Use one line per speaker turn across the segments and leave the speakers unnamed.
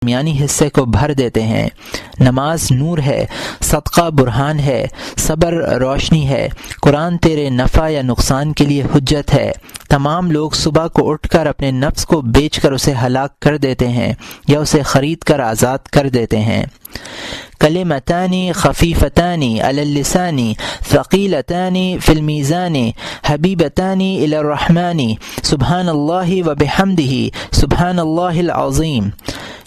درمیانی حصے کو بھر دیتے ہیں۔ نماز نور ہے، صدقہ برہان ہے، صبر روشنی ہے، قرآن تیرے نفع یا نقصان کے لیے حجت ہے۔ تمام لوگ صبح کو اٹھ کر اپنے نفس کو بیچ کر اسے ہلاک کر دیتے ہیں یا اسے خرید کر آزاد کر دیتے ہیں۔ کلمتان خفیفتان علی اللسان ثقیلتان فی المیزان حبیبتان الی الرحمن سبحان اللہ وبحمدہ سبحان اللہ العظیم۔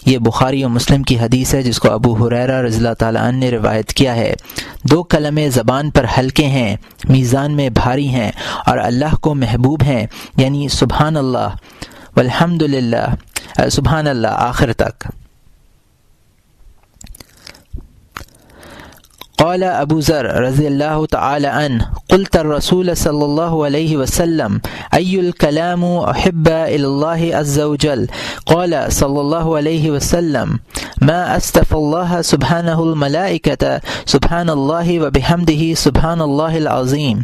یہ بخاری و مسلم کی حدیث ہے جس کو ابو ہریرہ رضی اللہ تعالیٰ عنہ نے روایت کیا ہے۔ دو کلمے زبان پر ہلکے ہیں، میزان میں بھاری ہیں اور اللہ کو محبوب ہیں، یعنی سبحان اللہ والحمد للہ، سبحان اللہ آخر تک۔ قال ابو ذر رضی اللہ تعالی عنہ قلت الرسول صلی اللہ علیہ وسلم ای الکلام احب الی اللہ عز وجل قال صلی اللہ علیہ وسلم ما استف اللہ سبحانہ الملائکۃ سبحان اللہ وبحمدہ سبحان اللہ العظیم۔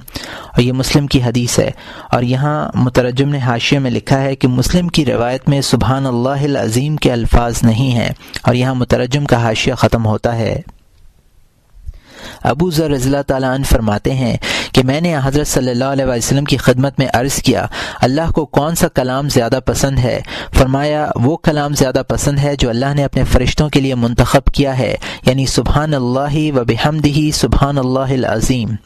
اور یہ مسلم کی حدیث ہے، اور یہاں مترجم نے حاشیے میں لکھا ہے کہ مسلم کی روایت میں سبحان اللہ العظیم کے الفاظ نہیں ہیں، اور یہاں مترجم کا حاشیہ ختم ہوتا ہے۔ ابو ذر رضی اللہ تعالیٰ عنہ فرماتے ہیں کہ میں نے حضرت صلی اللہ علیہ وسلم کی خدمت میں عرض کیا اللہ کو کون سا کلام زیادہ پسند ہے؟ فرمایا وہ کلام زیادہ پسند ہے جو اللہ نے اپنے فرشتوں کے لیے منتخب کیا ہے، یعنی سبحان اللہ وبحمدہ سبحان اللہ العظیم۔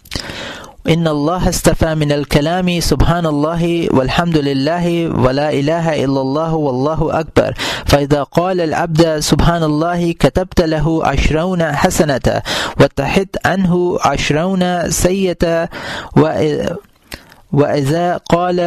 ان اللہ اصطفى من الکلام سبحان اللہ والحمد للہ ولا الہ الا اللہ واللہ اکبر فاذا قال العبد سبحان اللہ كتبت له 20 حسنة وتحت عنه 20 سیئة واذا قال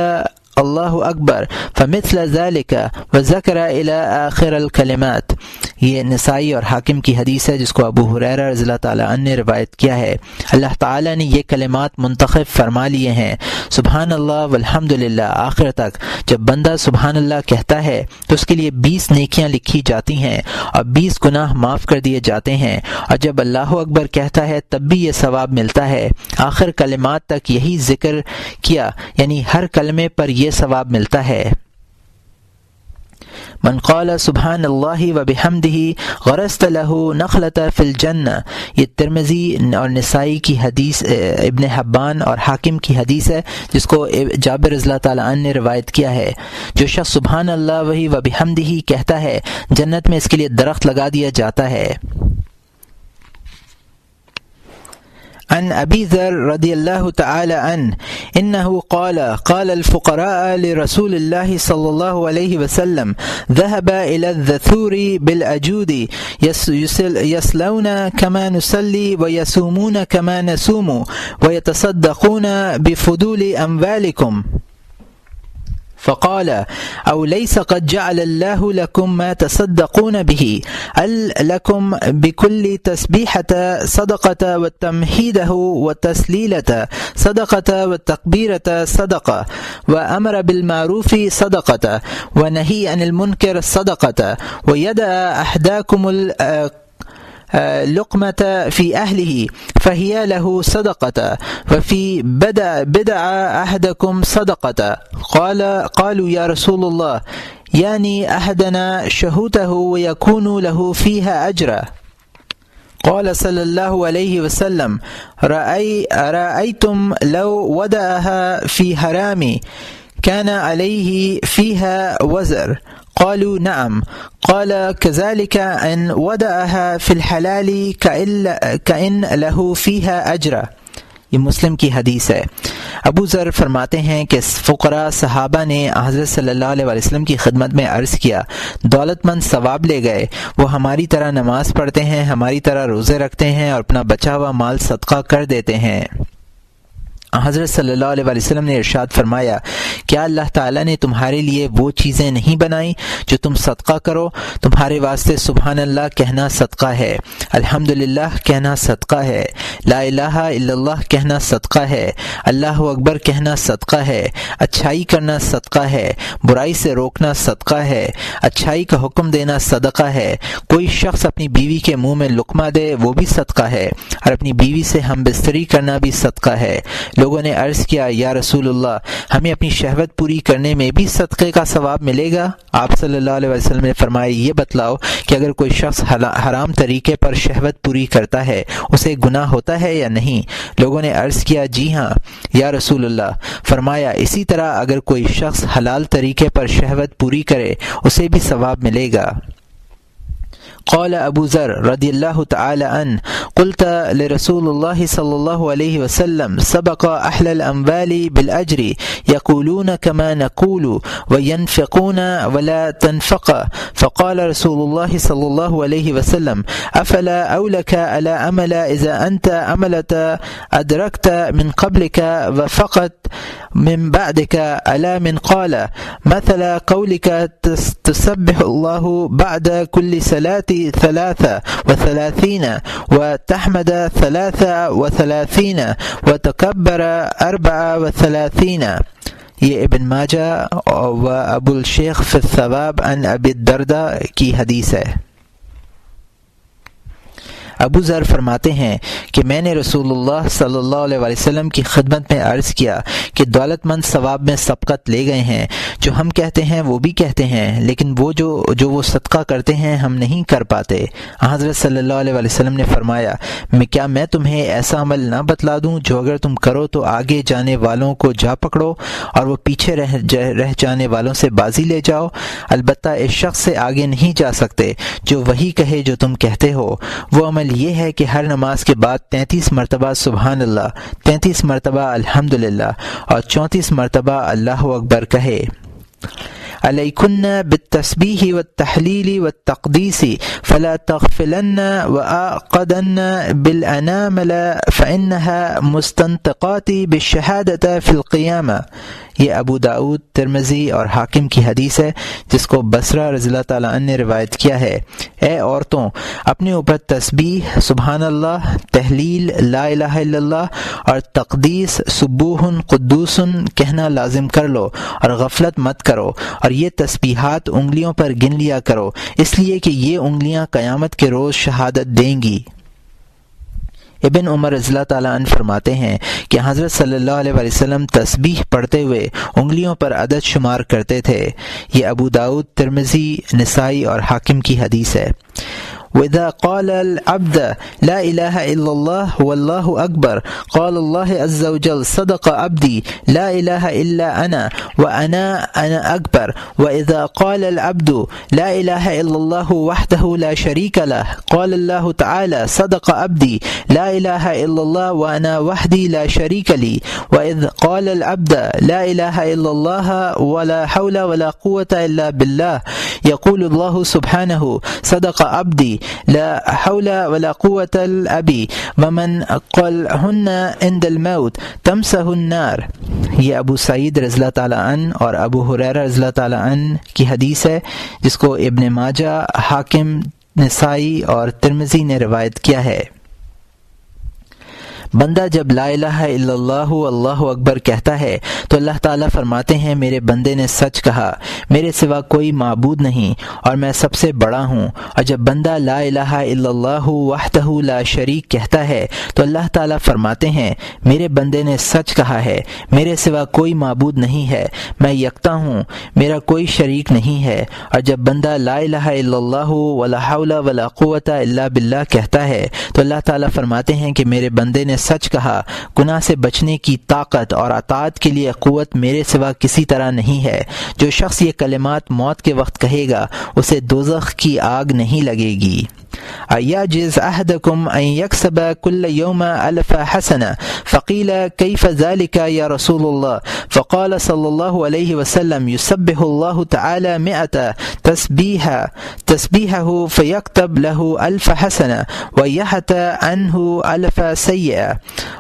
اللہ اکبر فمثل ذلك وذکر الى آخر الکلمات۔ یہ نسائی اور حاکم کی حدیث ہے جس کو ابو ہریرہ رضی اللہ تعالیٰ عنہ نے روایت کیا ہے۔ اللہ تعالیٰ نے یہ کلمات منتخب فرما لیے ہیں، سبحان اللہ والحمد للہ آخر تک۔ جب بندہ سبحان اللہ کہتا ہے تو اس کے لیے 20 نیکیاں لکھی جاتی ہیں اور 20 گناہ معاف کر دیے جاتے ہیں، اور جب اللہ اکبر کہتا ہے تب بھی یہ ثواب ملتا ہے۔ آخر کلمات تک یہی ذکر کیا، یعنی ہر کلمے پر یہ ثواب ملتا ہے۔ من قال سبحان اللہ وبحمدہ غرست لہ نخلۃ فی الجنہ۔ یہ ترمذی اور نسائی کی حدیث، ابن حبان اور حاکم کی حدیث ہے جس کو جابر رضی اللہ تعالیٰ عنہ نے روایت کیا ہے۔ جو شخص سبحان اللہ وبحمدہ کہتا ہے جنت میں اس کے لیے درخت لگا دیا جاتا ہے۔ عن ابی ذر رضی اللہ تعالی عنہ انه قال الفقراء لرسول اللہ صلی اللہ علیہ وسلم ذهب الى الذثور بالاجود يصلون كما نصلي ويصومون كما نصوم ويتصدقون بفضول اموالكم فقال او ليس قد جعل الله لكم ما تصدقون به لكم بكل تسبيحة صدقة والتمهيده والتسليلة صدقة والتكبيرة صدقة وأمر بالمعروف صدقة ونهي عن المنكر صدقة ويدع أحداكم لقمة في أهله فهي له صدقة وفي بدع أحدكم صدقة قالوا يا رسول الله يعني أحدنا شهوته ويكون له فيها أجر قال صلى الله عليه وسلم رأيتم لو ودعها في حرام كان عليه فيها وزر قالوا نعم قال كذلك ان ودعها في الحلال كأن له فيها اجر۔ یہ مسلم کی حدیث ہے۔ ابو ذر فرماتے ہیں کہ فقراء صحابہ نے حضرت صلی اللہ علیہ وسلم کی خدمت میں عرض کیا دولت مند ثواب لے گئے، وہ ہماری طرح نماز پڑھتے ہیں، ہماری طرح روزے رکھتے ہیں اور اپنا بچا ہوا مال صدقہ کر دیتے ہیں۔ حضرت صلی اللہ علیہ وسلم نے ارشاد فرمایا کیا اللہ تعالیٰ نے تمہارے لیے وہ چیزیں نہیں بنائیں جو تم صدقہ کرو؟ تمہارے واسطے سبحان اللہ کہنا صدقہ ہے، الحمدللہ کہنا صدقہ ہے، لا الہ الا اللہ کہنا صدقہ ہے، اللہ اکبر کہنا صدقہ ہے، اچھائی کرنا صدقہ ہے، برائی سے روکنا صدقہ ہے، اچھائی کا حکم دینا صدقہ ہے، کوئی شخص اپنی بیوی کے منہ میں لقمہ دے وہ بھی صدقہ ہے، اور اپنی بیوی سے ہم بستری کرنا بھی صدقہ ہے، لوگوں نے عرض کیا یا رسول اللہ ہمیں اپنی شہوت پوری کرنے میں بھی صدقے کا ثواب ملے گا؟ آپ صلی اللہ علیہ وسلم نے فرمایا یہ بتلاؤ کہ اگر کوئی شخص حرام طریقے پر شہوت پوری کرتا ہے اسے گناہ ہوتا ہے یا نہیں؟ لوگوں نے عرض کیا جی ہاں یا رسول اللہ۔ فرمایا اسی طرح اگر کوئی شخص حلال طریقے پر شہوت پوری کرے اسے بھی ثواب ملے گا۔ قال ابو ذر رضی اللہ تعالی عنہ قلت لرسول اللہ صلی اللہ علیہ وسلم سبق اہل الاموال بالاجر یقولون کما نقول وینفقون ولا تنفق فقال رسول اللہ صلی اللہ علیہ وسلم افلا اولك على عمل اذا انت عملت ادركت من قبلك وفقت من بعدك الا من قال مثل قولك تسبح الله بعد كل صلاة 33 وتحمد 33 وتكبر 34۔ یہ ابن ماجہ و ابو الشیخ فی الثواب عن ابی الدرداء کی حدیث ہے۔ ابو ذر فرماتے ہیں کہ میں نے رسول اللہ صلی اللہ علیہ وسلم کی خدمت میں عرض کیا کہ دولت مند ثواب میں سبقت لے گئے ہیں، جو ہم کہتے ہیں وہ بھی کہتے ہیں، لیکن وہ جو وہ صدقہ کرتے ہیں ہم نہیں کر پاتے۔ حضرت صلی اللہ علیہ وسلم نے فرمایا کیا میں تمہیں ایسا عمل نہ بتلا دوں جو اگر تم کرو تو آگے جانے والوں کو جا پکڑو اور وہ پیچھے رہ جانے والوں سے بازی لے جاؤ؟ البتہ اس شخص سے آگے نہیں جا سکتے جو وہی کہے جو تم کہتے ہو۔ وہ عمل یہ ہے کہ ہر نماز کے بعد 33 مرتبہ سبحان اللہ، 33 مرتبہ الحمدللہ اور 34 مرتبہ اللہ اکبر کہے۔ علیکن بالتسبیح والتحلیل والتقدیس فلا تغفلن وعقدن بالانامل فانها مستنطقات بالشہادۃ فی القیامہ۔ یہ ابو داؤد، ترمذی اور حاکم کی حدیث ہے جس کو بصرہ رضی اللہ تعالیٰ عنہ نے روایت کیا ہے۔ اے عورتوں اپنے اوپر تسبیح سبحان اللہ، تحلیل لا الہ الا اللہ اور تقدیس سبوح قدوس کہنا لازم کر لو اور غفلت مت کرو، اور یہ تسبیحات انگلیوں پر گن لیا کرو اس لیے کہ یہ انگلیاں قیامت کے روز شہادت دیں گی۔ ابن عمر رضی اللہ تعالیٰ عنہ فرماتے ہیں کہ حضرت صلی اللہ علیہ وسلم تسبیح پڑھتے ہوئے انگلیوں پر عدد شمار کرتے تھے۔ یہ ابو داؤد، ترمذی، نسائی اور حاکم کی حدیث ہے۔ وَإِذَا قَالَ الْعَبْدُ لَا إِلَهَ إِلَّا اللَّهُ وَاللَّهُ أَكْبَرُ قَالَ اللَّهُ عَزَّ وَجَلَّ صَدَقَ عَبْدِي لَا إِلَهَ إِلَّا أَنَا وَأَنَا أَكْبَرُ وَإِذَا قَالَ الْعَبْدُ لَا إِلَهَ إِلَّا اللَّهُ وَحْدَهُ لَا شَرِيكَ لَهُ قَالَ اللَّهُ تَعَالَى صَدَقَ عَبْدِي لَا إِلَهَ إِلَّا اللَّهُ وَأَنَا وَحْدِي لَا شَرِيكَ لِي وَإِذَا قَالَ الْعَبْدُ لَا إِلَهَ إِلَّا اللَّهُ وَلَا حَوْلَ وَلَا قُوَّةَ إِلَّا بِاللَّهِ يَقُولُ اللَّهُ سُبْحَانَهُ صَدَقَ عَبْدِي لا حول ولا قوة الأبي ومن قلهن عند الموت تمسه النار۔ یہ ابو سعید رضی اللہ تعالیٰ عنہ اور ابو ہریرہ رضی اللہ تعالیٰ عنہ کی حدیث ہے جس کو ابن ماجہ، حاکم، نسائی اور ترمذی نے روایت کیا ہے۔ بندہ جب لا الہ الا اللہ اللہ اکبر کہتا ہے تو اللہ تعالیٰ فرماتے ہیں میرے بندے نے سچ کہا، میرے سوا کوئی معبود نہیں اور میں سب سے بڑا ہوں۔ اور جب بندہ لا الہ الا اللہ وحدہ لا شریک کہتا ہے تو اللہ تعالیٰ فرماتے ہیں میرے بندے نے سچ کہا ہے، میرے سوا کوئی معبود نہیں ہے، میں یکتا ہوں، میرا کوئی شریک نہیں ہے۔ اور جب بندہ لا الہ الا اللہ ولا حول ولا قوة الا باللہ کہتا ہے تو اللہ تعالیٰ فرماتے ہیں کہ میرے بندے نے سچ کہا، گناہ سے بچنے کی طاقت اور اطاعت کے لیے قوت میرے سوا کسی طرح نہیں ہے۔ جو شخص یہ کلمات موت کے وقت کہے گا اسے دوزخ کی آگ نہیں لگے گی۔ أَيَعْجِزُ أَحَدُكُمْ أَنْ يَكْسِبَ كُلَّ يَوْمٍ أَلْفَ حَسَنَةٍ فَقِيلَ كَيْفَ ذَلِكَ يَا رَسُولَ اللَّهِ فَقَالَ صلى الله عليه وسلم يسبح الله تعالى 100 تسبيحه فيكتب له 1000 حسنة ويحط عنه 1000 سيئة۔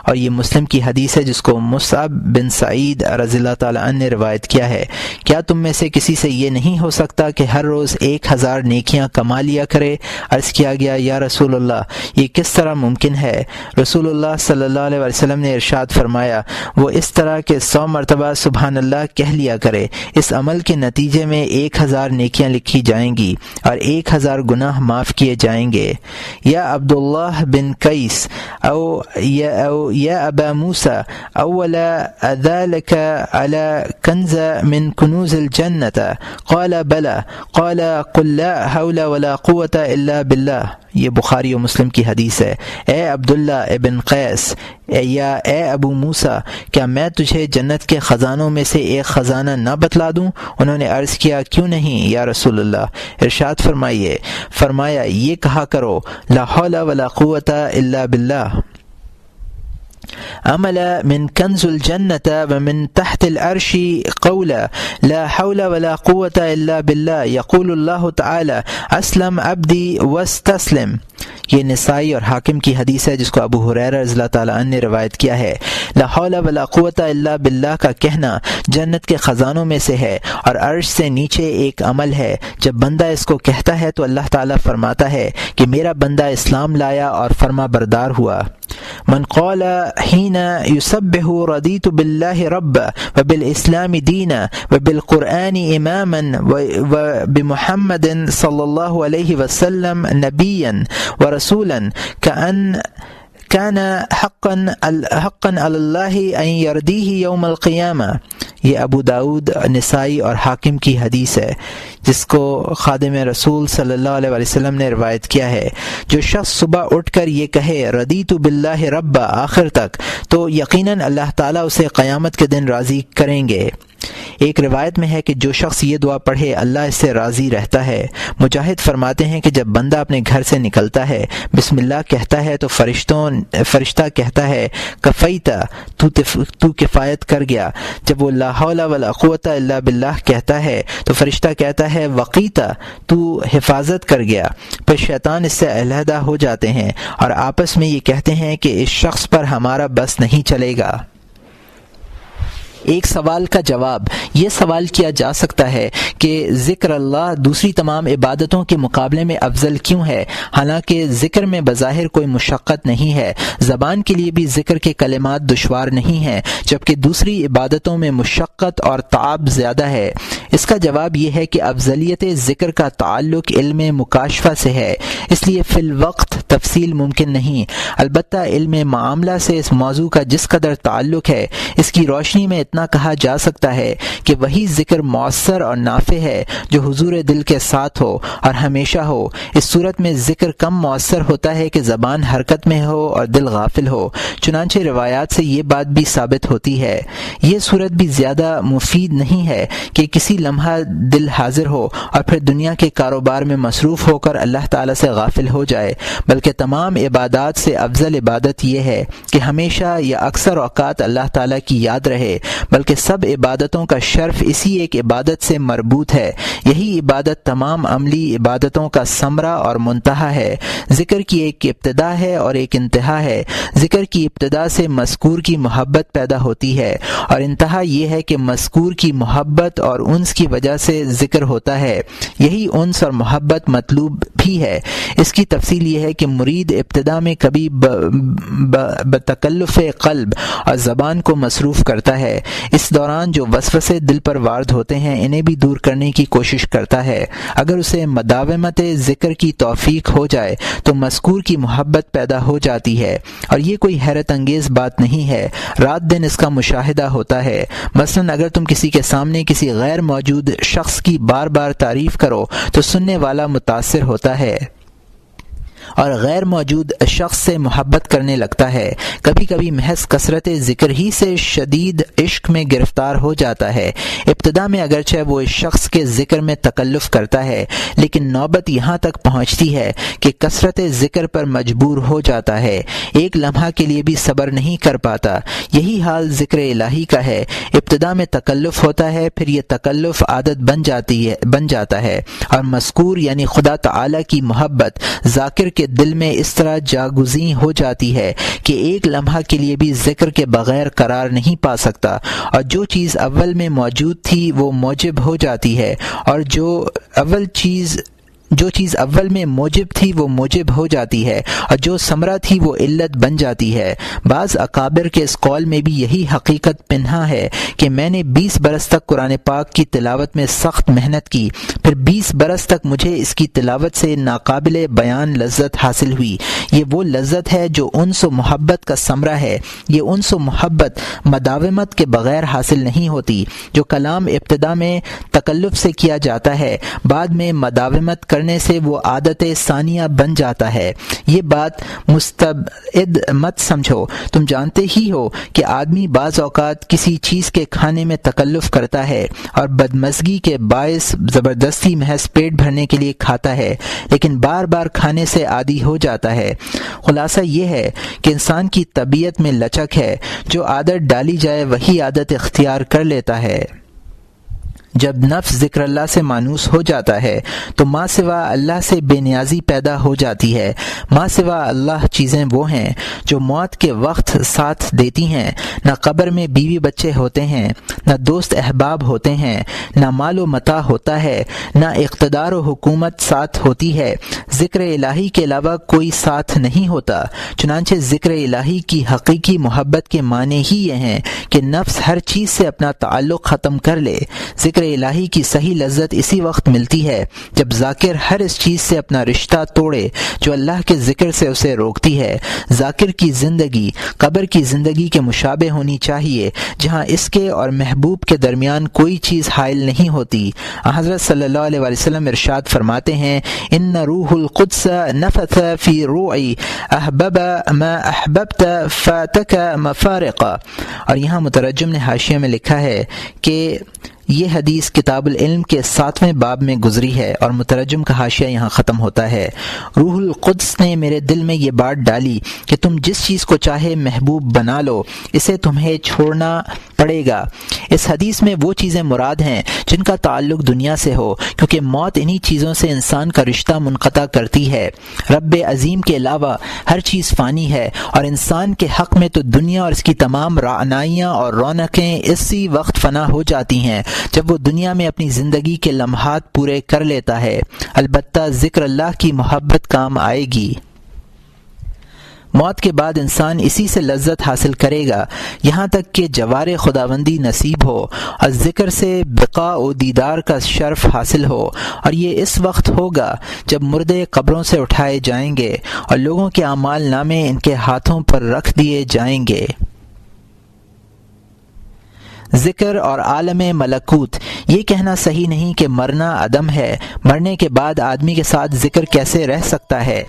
اور یہ مسلم کی حدیث ہے جس کو مصعب بن سعید رضی اللہ تعالی عنہ نے روایت کیا ہے۔ کیا تم میں سے کسی سے یہ نہیں ہو سکتا کہ ہر روز 1000 نیکیاں کما لیا کرے؟ عرض کیا گیا یا رسول اللہ یہ کس طرح ممکن ہے؟ رسول اللہ صلی اللہ علیہ وسلم نے ارشاد فرمایا وہ اس طرح کہ 100 مرتبہ سبحان اللہ کہہ لیا کرے، اس عمل کے نتیجے میں 1000 نیکیاں لکھی جائیں گی اور 1000 گناہ معاف کیے جائیں گے۔ یا عبداللہ بن قیس او یا ابا موسیٰ اولا ذلك على کنز من کنوز الجنت قال بلا قال قل لا حول ولا قوة الا باللہ۔ یہ بخاری و مسلم کی حدیث ہے۔ اے عبداللہ ابن قیس یا اے ابو موسیٰ، کیا میں تجھے جنت کے خزانوں میں سے ایک خزانہ نہ بتلا دوں؟ انہوں نے عرض کیا کیوں نہیں یا رسول اللہ؟ ارشاد فرمایا یہ کہا کرو لا حول ولا قوة الا باللہ۔ عمل من کنز الجنت ومن تحت العرش قولا لا حول ولا قوة الا باللہ یقول اللہ تعالی اسلم عبدی واستسلم۔ یہ نسائی اور حاکم کی حدیث ہے جس کو ابو ہریرہ رضی اللہ تعالیٰ عنہ نے روایت کیا ہے۔ لا حول ولا قوة الا باللہ کا کہنا جنت کے خزانوں میں سے ہے اور عرش سے نیچے ایک عمل ہے۔ جب بندہ اس کو کہتا ہے تو اللہ تعالیٰ فرماتا ہے کہ میرا بندہ اسلام لایا اور فرما بردار ہوا۔ من قال حين يسبح رضيت بالله ربا وبالإسلام دينا وبالقرآن إماما وبمحمد صلى الله عليه وسلم نبيا ورسولا كان حقا على الله أن يرضيه يوم القيامة۔ یہ ابو داود، نسائی اور حاکم کی حدیث ہے جس کو خادم رسول صلی اللہ علیہ وسلم نے روایت کیا ہے۔ جو شخص صبح اٹھ کر یہ کہے رضیت باللہ ربا آخر تک تو یقیناً اللہ تعالیٰ اسے قیامت کے دن راضی کریں گے۔ ایک روایت میں ہے کہ جو شخص یہ دعا پڑھے اللہ اس سے راضی رہتا ہے۔ مجاہد فرماتے ہیں کہ جب بندہ اپنے گھر سے نکلتا ہے بسم اللہ کہتا ہے تو فرشتہ کہتا ہے کفیتا تو کفایت کر گیا۔ جب وہ لا حول ولا قوة الا باللہ کہتا ہے تو فرشتہ کہتا ہے وقیتا تو حفاظت کر گیا۔ پھر شیطان اس سے علیحدہ ہو جاتے ہیں اور آپس میں یہ کہتے ہیں کہ اس شخص پر ہمارا بس نہیں چلے گا۔ ایک سوال کا جواب، یہ سوال کیا جا سکتا ہے کہ ذکر اللہ دوسری تمام عبادتوں کے مقابلے میں افضل کیوں ہے، حالانکہ ذکر میں بظاہر کوئی مشقت نہیں ہے، زبان کے لیے بھی ذکر کے کلمات دشوار نہیں ہیں، جبکہ دوسری عبادتوں میں مشقت اور تعب زیادہ ہے۔ اس کا جواب یہ ہے کہ افضلیت ذکر کا تعلق علم مکاشفہ سے ہے، اس لیے فی الوقت تفصیل ممکن نہیں، البتہ علم معاملہ سے اس موضوع کا جس قدر تعلق ہے اس کی روشنی میں اتنا کہا جا سکتا ہے کہ وہی ذکر مؤثر اور نافع ہے جو حضور دل کے ساتھ ہو اور ہمیشہ ہو۔ اس صورت میں ذکر کم مؤثر ہوتا ہے کہ زبان حرکت میں ہو اور دل غافل ہو، چنانچہ روایات سے یہ بات بھی ثابت ہوتی ہے۔ یہ صورت بھی زیادہ مفید نہیں ہے کہ کسی لمحہ دل حاضر ہو اور پھر دنیا کے کاروبار میں مصروف ہو کر اللہ تعالیٰ سے غافل ہو جائے، بلکہ تمام عبادات سے افضل عبادت یہ ہے کہ ہمیشہ یا اکثر اوقات اللہ تعالیٰ کی یاد رہے، بلکہ سب عبادتوں کا شرف اسی ایک عبادت سے مربوط ہے۔ یہی عبادت تمام عملی عبادتوں کا ثمرہ اور منتہا ہے۔ ذکر کی ایک ابتدا ہے اور ایک انتہا ہے۔ ذکر کی ابتدا سے مذکور کی محبت پیدا ہوتی ہے اور انتہا یہ ہے کہ مذکور کی محبت اور انس کی وجہ سے ذکر ہوتا ہے۔ یہی انس اور محبت مطلوب بھی ہے۔ اس کی تفصیل یہ ہے کہ مرید ابتدا میں کبھی بتکلف قلب اور زبان کو مصروف کرتا ہے، اس دوران جو وسوسے دل پر وارد ہوتے ہیں انہیں بھی دور کرنے کی کوشش کرتا ہے۔ اگر اسے مداومت ذکر کی توفیق ہو جائے تو مذکور کی محبت پیدا ہو جاتی ہے، اور یہ کوئی حیرت انگیز بات نہیں ہے، رات دن اس کا مشاہدہ ہوتا ہے۔ مثلا اگر تم کسی کے سامنے کسی غیر موجود شخص کی بار بار تعریف کرو تو سننے والا متاثر ہوتا ہے اور غیر موجود شخص سے محبت کرنے لگتا ہے۔ کبھی کبھی محض کثرت ذکر ہی سے شدید عشق میں گرفتار ہو جاتا ہے۔ ابتدا میں اگرچہ وہ اس شخص کے ذکر میں تکلف کرتا ہے، لیکن نوبت یہاں تک پہنچتی ہے کہ کثرت ذکر پر مجبور ہو جاتا ہے، ایک لمحہ کے لیے بھی صبر نہیں کر پاتا۔ یہی حال ذکر الہی کا ہے۔ ابتدا میں تکلف ہوتا ہے، پھر یہ تکلف عادت بن جاتا ہے، اور مذکور یعنی خدا تعالی کی محبت ذاکر کے دل میں اس طرح جاگزیں ہو جاتی ہے کہ ایک لمحہ کے لیے بھی ذکر کے بغیر قرار نہیں پا سکتا، اور جو چیز اول میں موجود تھی وہ موجب ہو جاتی ہے، اور جو اول چیز جو چیز اول میں موجب تھی وہ موجب ہو جاتی ہے اور جو ثمرہ تھی وہ علت بن جاتی ہے۔ بعض اکابر کے اس قول میں بھی یہی حقیقت پنہا ہے کہ میں نے 20 برس تک قرآن پاک کی تلاوت میں سخت محنت کی، پھر 20 برس تک مجھے اس کی تلاوت سے ناقابل بیان لذت حاصل ہوئی۔ یہ وہ لذت ہے جو انس و محبت کا ثمرہ ہے۔ یہ انس و محبت مداومت کے بغیر حاصل نہیں ہوتی۔ جو کلام ابتدا میں تکلف سے کیا جاتا ہے، بعد میں مداومت کرنے سے وہ عادت ثانیہ بن جاتا ہے۔ یہ بات مستبعد مت سمجھو، تم جانتے ہی ہو کہ آدمی بعض اوقات کسی چیز کے کھانے میں تکلف کرتا ہے اور بدمزگی کے باعث زبردستی محض پیٹ بھرنے کے لیے کھاتا ہے، لیکن بار بار کھانے سے عادی ہو جاتا ہے۔ خلاصہ یہ ہے کہ انسان کی طبیعت میں لچک ہے، جو عادت ڈالی جائے وہی عادت اختیار کر لیتا ہے۔ جب نفس ذکر اللہ سے مانوس ہو جاتا ہے تو ماں سوا اللہ سے بے نیازی پیدا ہو جاتی ہے۔ ماں سوا اللہ چیزیں وہ ہیں جو موت کے وقت ساتھ دیتی ہیں۔ نہ قبر میں بیوی بچے ہوتے ہیں، نہ دوست احباب ہوتے ہیں، نہ مال و متاع ہوتا ہے، نہ اقتدار و حکومت ساتھ ہوتی ہے۔ ذکر الہی کے علاوہ کوئی ساتھ نہیں ہوتا۔ چنانچہ ذکر الہی کی حقیقی محبت کے معنی ہی یہ ہیں کہ نفس ہر چیز سے اپنا تعلق ختم کر لے۔ ذکر الہی کی صحیح لذت اسی وقت ملتی ہے جب ذاکر ہر اس چیز سے اپنا رشتہ توڑے جو اللہ کے ذکر سے اسے روکتی ہے۔ ذاکر کی زندگی قبر کی زندگی کے مشابہ ہونی چاہیے، جہاں اس کے اور محبوب کے درمیان کوئی چیز حائل نہیں ہوتی۔ حضرت صلی اللہ علیہ وسلم ارشاد فرماتے ہیں، ان روح القدس نفث فی روعی احبب ما احببت فاتک مفارق۔ اور یہاں مترجم نے حاشیہ میں لکھا ہے کہ یہ حدیث کتاب العلم کے 7ویں باب میں گزری ہے اور مترجم کا حاشیہ یہاں ختم ہوتا ہے۔ روح القدس نے میرے دل میں یہ بات ڈالی کہ تم جس چیز کو چاہے محبوب بنا لو، اسے تمہیں چھوڑنا پڑے گا۔ اس حدیث میں وہ چیزیں مراد ہیں جن کا تعلق دنیا سے ہو، کیونکہ موت انہی چیزوں سے انسان کا رشتہ منقطع کرتی ہے۔ رب عظیم کے علاوہ ہر چیز فانی ہے، اور انسان کے حق میں تو دنیا اور اس کی تمام رعنائیاں اور رونقیں اسی وقت فنا ہو جاتی ہیں جب وہ دنیا میں اپنی زندگی کے لمحات پورے کر لیتا ہے۔ البتہ ذکر اللہ کی محبت کام آئے گی۔ موت کے بعد انسان اسی سے لذت حاصل کرے گا یہاں تک کہ جوار خداوندی نصیب ہو اور ذکر سے بقاء و دیدار کا شرف حاصل ہو، اور یہ اس وقت ہوگا جب مردے قبروں سے اٹھائے جائیں گے اور لوگوں کے اعمال نامے ان کے ہاتھوں پر رکھ دیے جائیں گے۔ ذکر اور عالم ملکوت، یہ کہنا صحیح نہیں کہ مرنا عدم ہے۔ مرنے کے بعد آدمی کے ساتھ ذکر کیسے رہ سکتا ہے؟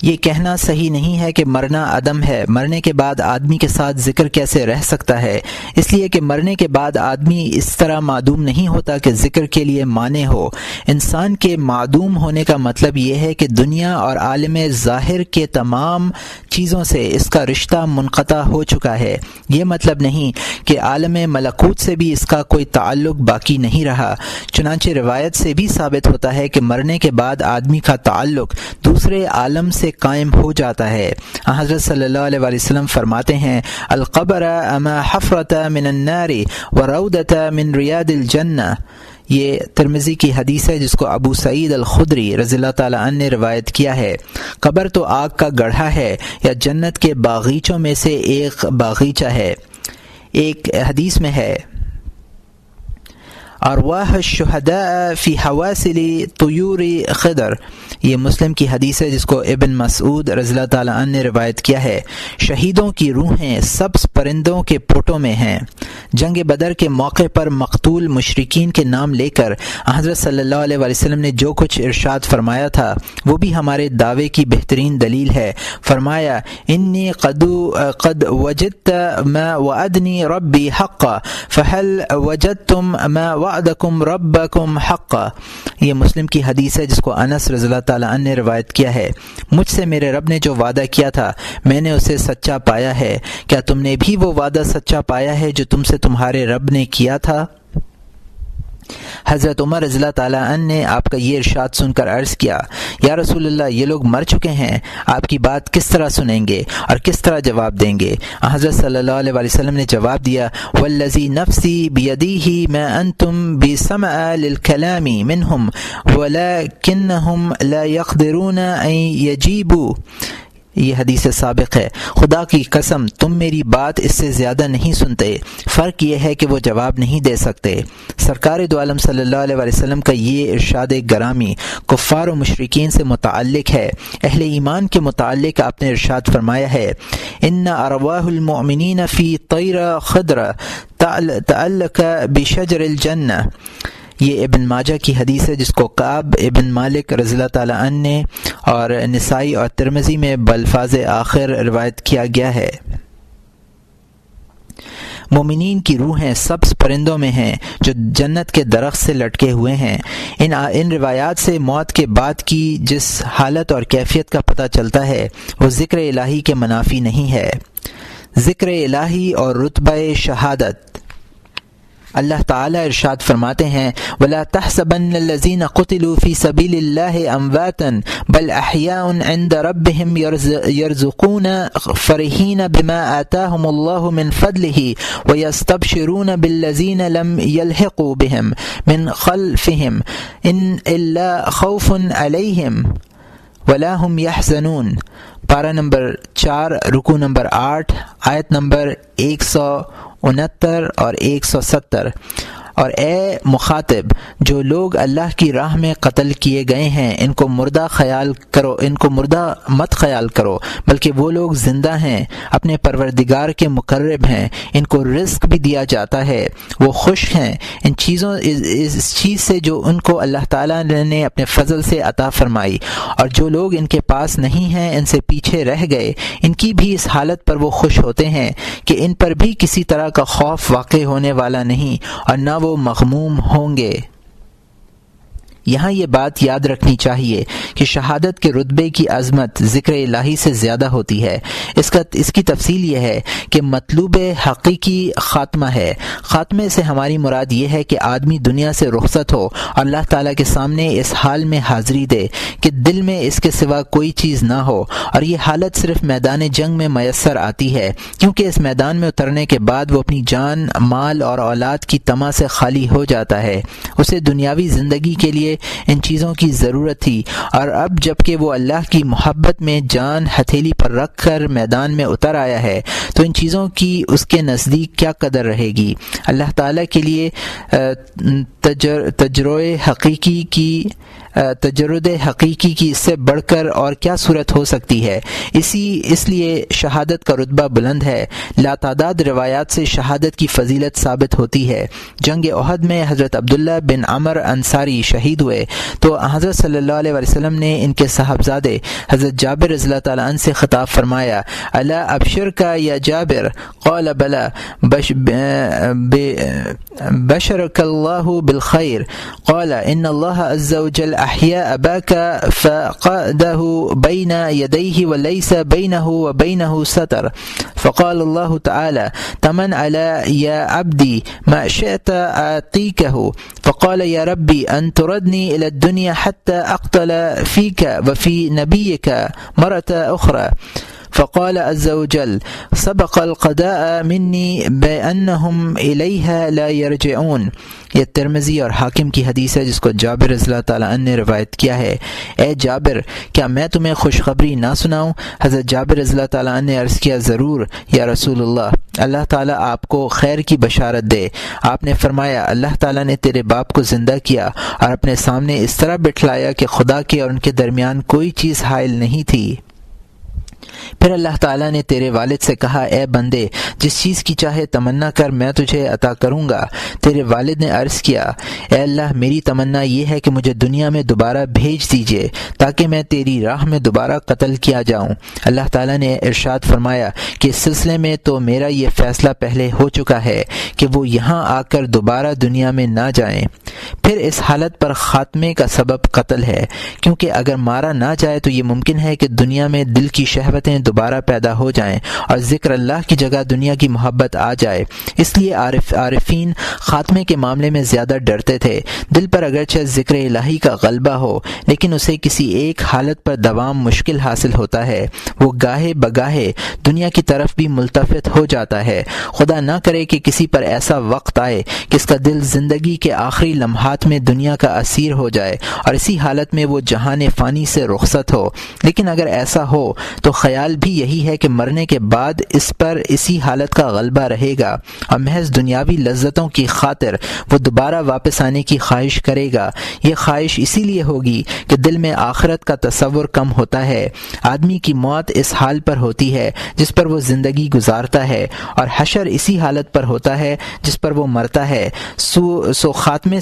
یہ کہنا صحیح نہیں ہے کہ مرنا عدم ہے۔ مرنے کے بعد آدمی کے ساتھ ذکر کیسے رہ سکتا ہے؟ اس لیے کہ مرنے کے بعد آدمی اس طرح معدوم نہیں ہوتا کہ ذکر کے لیے مانع ہو۔ انسان کے معدوم ہونے کا مطلب یہ ہے کہ دنیا اور عالم ظاہر کے تمام چیزوں سے اس کا رشتہ منقطع ہو چکا ہے۔ یہ مطلب نہیں کہ عالم ملکوت سے بھی اس کا کوئی تعلق باقی نہیں رہا۔ چنانچہ روایت سے بھی ثابت ہوتا ہے کہ مرنے کے بعد آدمی کا تعلق دوسرے عالم سے قائم ہو جاتا ہے۔ حضرت صلی اللہ علیہ وسلم فرماتے ہیں، القبر اما حفرت من النار وروضۃ من ریاض الجنہ۔ یہ ترمذی کی حدیث ہے جس کو ابو سعید الخدری رضی اللہ تعالی عنہ نے روایت کیا ہے۔ قبر تو آگ کا گڑھا ہے یا جنت کے باغیچوں میں سے ایک باغیچہ ہے۔ ایک حدیث میں ہے، ارواح الشہداء فی حواسل طیور خضر۔ یہ مسلم کی حدیث ہے جس کو ابن مسعود رضی اللہ تعالی عنہ نے روایت کیا ہے۔ شہیدوں کی روحیں سبز پرندوں کے پھوٹوں میں ہیں۔ جنگ بدر کے موقع پر مقتول مشرکین کے نام لے کر حضرت صلی اللہ علیہ وسلم نے جو کچھ ارشاد فرمایا تھا وہ بھی ہمارے دعوے کی بہترین دلیل ہے۔ فرمایا، انی قد وجدت ما وعدنی ربی حقا فهل وجدتم ما وعدکم ربکم حقا۔ یہ مسلم کی حدیث ہے جس کو انس رضی اللہ تعالی عنہ نے روایت کیا ہے۔ مجھ سے میرے رب نے جو وعدہ کیا تھا میں نے اسے سچا پایا ہے، کیا تم نے بھی وہ وعدہ سچا پایا ہے جو تم سے تمہارے رب نے کیا تھا؟ حضرت عمر رضی اللہ تعالیٰ عنہ نے آپ کا یہ ارشاد سن کر عرض کیا، یا رسول اللہ، یہ لوگ مر چکے ہیں، آپ کی بات کس طرح سنیں گے اور کس طرح جواب دیں گے؟ حضرت صلی اللہ علیہ وسلم نے جواب دیا، والذی نفسی بیدیہ ما انتم بسمع للکلام منہم ولکنہم لا یقدرون ان یجیبوا۔ یہ حدیث سابق ہے، خدا کی قسم تم میری بات اس سے زیادہ نہیں سنتے، فرق یہ ہے کہ وہ جواب نہیں دے سکتے۔ سرکار دو عالم صلی اللہ علیہ وسلم کا یہ ارشاد گرامی کفار و مشرکین سے متعلق ہے۔ اہل ایمان کے متعلق آپ نے ارشاد فرمایا ہے، ان ارواح المؤمنین فی طیر خضر تعلق بشجر الجنہ۔ یہ ابن ماجہ کی حدیث ہے جس کو کعب ابن مالک رضی اللہ تعالیٰ عنہ نے اور نسائی اور ترمذی میں بالفاظ آخر روایت کیا گیا ہے۔ مومنین کی روحیں سبز پرندوں میں ہیں جو جنت کے درخت سے لٹکے ہوئے ہیں۔ ان روایات سے موت کے بعد کی جس حالت اور کیفیت کا پتہ چلتا ہے وہ ذکر الہی کے منافی نہیں ہے۔ ذکر الہی اور رتبہ شہادت۔ اللہ تعالیٰ ارشاد فرماتے ہیں، وَلَا تَحْسَبَنَّ الَّذِينَ قُتِلُوا فِي سَبِيلِ اللَّهِ أَمْوَاتًا بَلْ أَحْيَاءٌ عِندَ رَبِّهِمْ يَرْزُقُونَ فَرِحِينَ بِمَا آتَاهُمُ اللَّهُ مِنْ فَضْلِهِ وَيَسْتَبْشِرُونَ بِالَّذِينَ لَمْ يَلْحِقُوا بِهِمْ مِنْ خَلْفِهِمْ إِنْ إِلَّا خَوْفٌ عَلَيْهِمْ وَلَا هُمْ يَحْزَنُونَ۔ پارہ نمبر 4 رکوع نمبر 8 آیت نمبر 169 اور 170۔ اور اے مخاطب، جو لوگ اللہ کی راہ میں قتل کیے گئے ہیں ان کو مردہ مت خیال کرو، بلکہ وہ لوگ زندہ ہیں، اپنے پروردگار کے مقرب ہیں، ان کو رزق بھی دیا جاتا ہے، وہ خوش ہیں اس چیز سے جو ان کو اللہ تعالیٰ نے اپنے فضل سے عطا فرمائی، اور جو لوگ ان کے پاس نہیں ہیں ان سے پیچھے رہ گئے، ان کی بھی اس حالت پر وہ خوش ہوتے ہیں کہ ان پر بھی کسی طرح کا خوف واقع ہونے والا نہیں اور نہ وہ مغموم ہوں گے۔ یہاں یہ بات یاد رکھنی چاہیے کہ شہادت کے رتبے کی عظمت ذکر الہی سے زیادہ ہوتی ہے۔ اس کی تفصیل یہ ہے کہ مطلوب حقیقی خاتمہ ہے۔ خاتمے سے ہماری مراد یہ ہے کہ آدمی دنیا سے رخصت ہو اور اللہ تعالیٰ کے سامنے اس حال میں حاضری دے کہ دل میں اس کے سوا کوئی چیز نہ ہو، اور یہ حالت صرف میدان جنگ میں میسر آتی ہے، کیونکہ اس میدان میں اترنے کے بعد وہ اپنی جان، مال اور اولاد کی طمع سے خالی ہو جاتا ہے۔ اسے دنیاوی زندگی کے لیے ان چیزوں کی ضرورت تھی، اور اب جب کہ وہ اللہ کی محبت میں جان ہتھیلی پر رکھ کر میدان میں اتر آیا ہے تو ان چیزوں کی اس کے نزدیک کیا قدر رہے گی؟ اللہ تعالیٰ کے لیے تجرد حقیقی کی اس سے بڑھ کر اور کیا صورت ہو سکتی ہے؟ اس لیے شہادت کا رتبہ بلند ہے۔ لاتعداد روایات سے شہادت کی فضیلت ثابت ہوتی ہے۔ جنگ احد میں حضرت عبداللہ بن عمر انصاری شہید ہوئے تو حضرت صلی اللہ علیہ وسلم نے ان کے صاحبزادے حضرت جابر رضی اللہ تعالیٰ عنہ سے خطاب فرمایا، الا ابشرک یا جابر؟ قال بلا، بشرک اللہ بالخیر۔ قال ان اللہ عز وجل احیا اباک فقعده بین یدیہ ولیس بینہ وبینہ ستر، فقال اللہ تعالی تمن علی یا عبدی ما شئت اعطیکہ، فقال یا ربی ان تردنی الى الدنیا حتى اقتل فیک وفی نبیک مرة اخرى، فقال عز وجل سبق القضاء منی بأنهم الیہا لا یرجعون۔ یہ ترمذی اور حاکم کی حدیث ہے جس کو جابر رضی اللہ تعالیٰ عنہ نے روایت کیا ہے۔ اے جابر، کیا میں تمہیں خوشخبری نہ سناؤں؟ حضرت جابر رضی اللہ تعالیٰ عنہ نے عرض کیا، ضرور یا رسول اللہ تعالیٰ آپ کو خیر کی بشارت دے۔ آپ نے فرمایا، اللہ تعالیٰ نے تیرے باپ کو زندہ کیا اور اپنے سامنے اس طرح بٹھلایا کہ خدا کے اور ان کے درمیان کوئی چیز حائل نہیں تھی۔ پھر اللہ تعالیٰ نے تیرے والد سے کہا، اے بندے، جس چیز کی چاہے تمنا کر، میں تجھے عطا کروں گا۔ تیرے والد نے عرض کیا، اے اللہ، میری تمنا یہ ہے کہ مجھے دنیا میں دوبارہ بھیج دیجیے تاکہ میں تیری راہ میں دوبارہ قتل کیا جاؤں۔ اللہ تعالیٰ نے ارشاد فرمایا کہ اس سلسلے میں تو میرا یہ فیصلہ پہلے ہو چکا ہے کہ وہ یہاں آ کر دوبارہ دنیا میں نہ جائیں۔ پھر اس حالت پر خاتمے کا سبب قتل ہے، کیونکہ اگر مارا نہ جائے تو یہ ممکن ہے کہ دنیا میں دل کی شہوت شہوتیں دوبارہ پیدا ہو جائیں اور ذکر اللہ کی جگہ دنیا کی محبت آ جائے۔ اس لیے عارفین خاتمے کے معاملے میں زیادہ ڈرتے تھے۔ دل پر اگرچہ ذکر الہی کا غلبہ ہو لیکن اسے کسی ایک حالت پر دوام مشکل حاصل ہوتا ہے، وہ گاہے بگاہے دنیا کی طرف بھی ملتفت ہو جاتا ہے۔ خدا نہ کرے کہ کسی پر ایسا وقت آئے کہ اس کا دل زندگی کے آخری لمحات میں دنیا کا اسیر ہو جائے اور اسی حالت میں وہ جہان فانی سے رخصت ہو۔ لیکن اگر ایسا ہو تو خیال بھی یہی ہے کہ مرنے کے بعد اس پر اسی حالت کا غلبہ رہے گا اور محض دنیاوی لذتوں کی خاطر وہ دوبارہ واپس آنے کی خواہش کرے گا۔ یہ خواہش اسی لیے ہوگی کہ دل میں آخرت کا تصور کم ہوتا ہے۔ آدمی کی موت اس حال پر ہوتی ہے جس پر وہ زندگی گزارتا ہے اور حشر اسی حالت پر ہوتا ہے جس پر وہ مرتا ہے۔ سوء خاتمے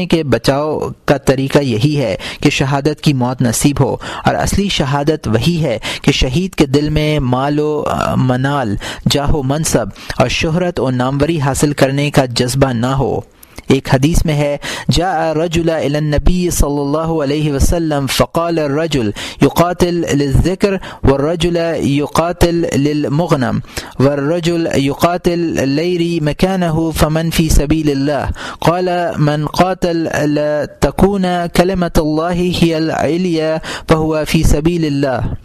کے بچاؤ کا طریقہ یہی ہے کہ شہادت کی موت نصیب ہو، اور اصلی شہادت وہی ہے کہ شہید کے دل میں مال و منال، جاہ و منصب اور شہرت و ناموری حاصل کرنے کا جذبہ نہ ہو۔ ایک حدیث میں ہے جاء رجل الى النبی صلی اللہ علیہ وسلم فقال الرجل يقاتل للذکر والرجل يقاتل للمغنم والرجل يقاتل لیری مکانه فمن في سبیل اللہ قال من قاتل لتكون کلمة اللہ هي العلیہ فهو في سبیل اللہ۔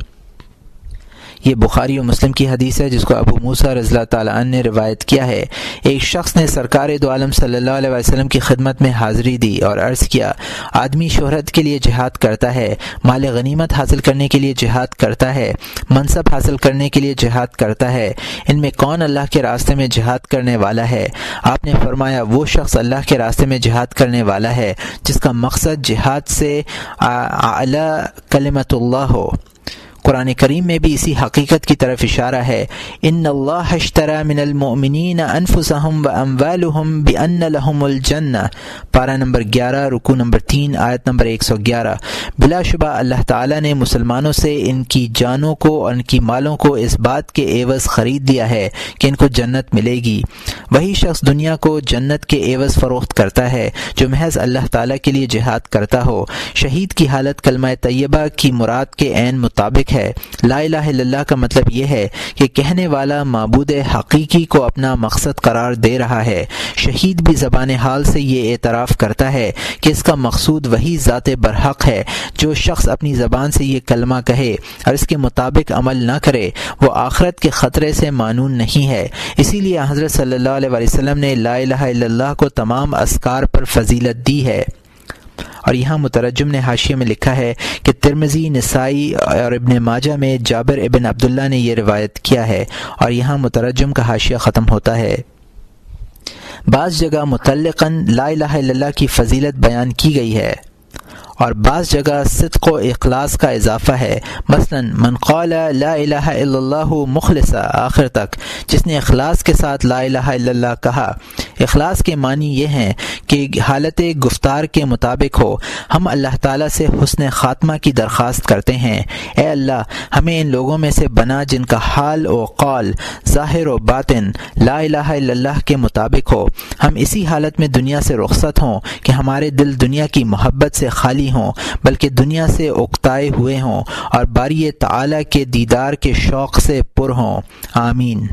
یہ بخاری و مسلم کی حدیث ہے جس کو ابو موسیٰ رضی اللہ تعالیٰ عنہ نے روایت کیا ہے۔ ایک شخص نے سرکار دو عالم صلی اللہ علیہ وسلم کی خدمت میں حاضری دی اور عرض کیا، آدمی شہرت کے لیے جہاد کرتا ہے، مال غنیمت حاصل کرنے کے لیے جہاد کرتا ہے، منصب حاصل کرنے کے لیے جہاد کرتا ہے، ان میں کون اللہ کے راستے میں جہاد کرنے والا ہے؟ آپ نے فرمایا وہ شخص اللہ کے راستے میں جہاد کرنے والا ہے جس کا مقصد جہاد سے اعلی کلمت اللہ ہو۔ قرآن کریم میں بھی اسی حقیقت کی طرف اشارہ ہے، ان اللہ اشتری من المؤمنین انفسهم واموالهم بان لهم الجنہ، پارہ نمبر 11 رکوع نمبر 3 آیت نمبر 111۔ بلا شبہ اللہ تعالیٰ نے مسلمانوں سے ان کی جانوں کو اور ان کی مالوں کو اس بات کے عوض خرید دیا ہے کہ ان کو جنت ملے گی۔ وہی شخص دنیا کو جنت کے عوض فروخت کرتا ہے جو محض اللہ تعالیٰ کے لیے جہاد کرتا ہو۔ شہید کی حالت کلمہ طیبہ کی مراد کے عین مطابق ہے۔ لا الہ الا اللہ کا مطلب یہ ہے کہ کہنے والا معبود حقیقی کو اپنا مقصد قرار دے رہا ہے۔ شہید بھی زبان حال سے یہ اعتراف کرتا ہے کہ اس کا مقصود وہی ذات برحق ہے۔ جو شخص اپنی زبان سے یہ کلمہ کہے اور اس کے مطابق عمل نہ کرے وہ آخرت کے خطرے سے مانون نہیں ہے۔ اسی لیے حضرت صلی اللہ علیہ وسلم نے لا الہ الا اللہ کو تمام اذکار پر فضیلت دی ہے۔ اور یہاں مترجم نے حاشیے میں لکھا ہے کہ ترمذی، نسائی اور ابن ماجہ میں جابر ابن عبداللہ نے یہ روایت کیا ہے، اور یہاں مترجم کا حاشیہ ختم ہوتا ہے۔ بعض جگہ مطلقاً لا الہ الا اللہ کی فضیلت بیان کی گئی ہے اور بعض جگہ صدق و اخلاص کا اضافہ ہے۔ مثلا من قال لا الہ الا اللہ مخلصا آخر تک، جس نے اخلاص کے ساتھ لا الہ الا اللہ کہا۔ اخلاص کے معنی یہ ہیں کہ حالت گفتار کے مطابق ہو۔ ہم اللہ تعالیٰ سے حسن خاتمہ کی درخواست کرتے ہیں، اے اللہ ہمیں ان لوگوں میں سے بنا جن کا حال و قول، ظاہر و باطن لا الہ الا اللہ کے مطابق ہو۔ ہم اسی حالت میں دنیا سے رخصت ہوں کہ ہمارے دل دنیا کی محبت سے خالی ہوں بلکہ دنیا سے اکتائے ہوئے ہوں اور باری تعالیٰ کے دیدار کے شوق سے پر ہوں۔ آمین۔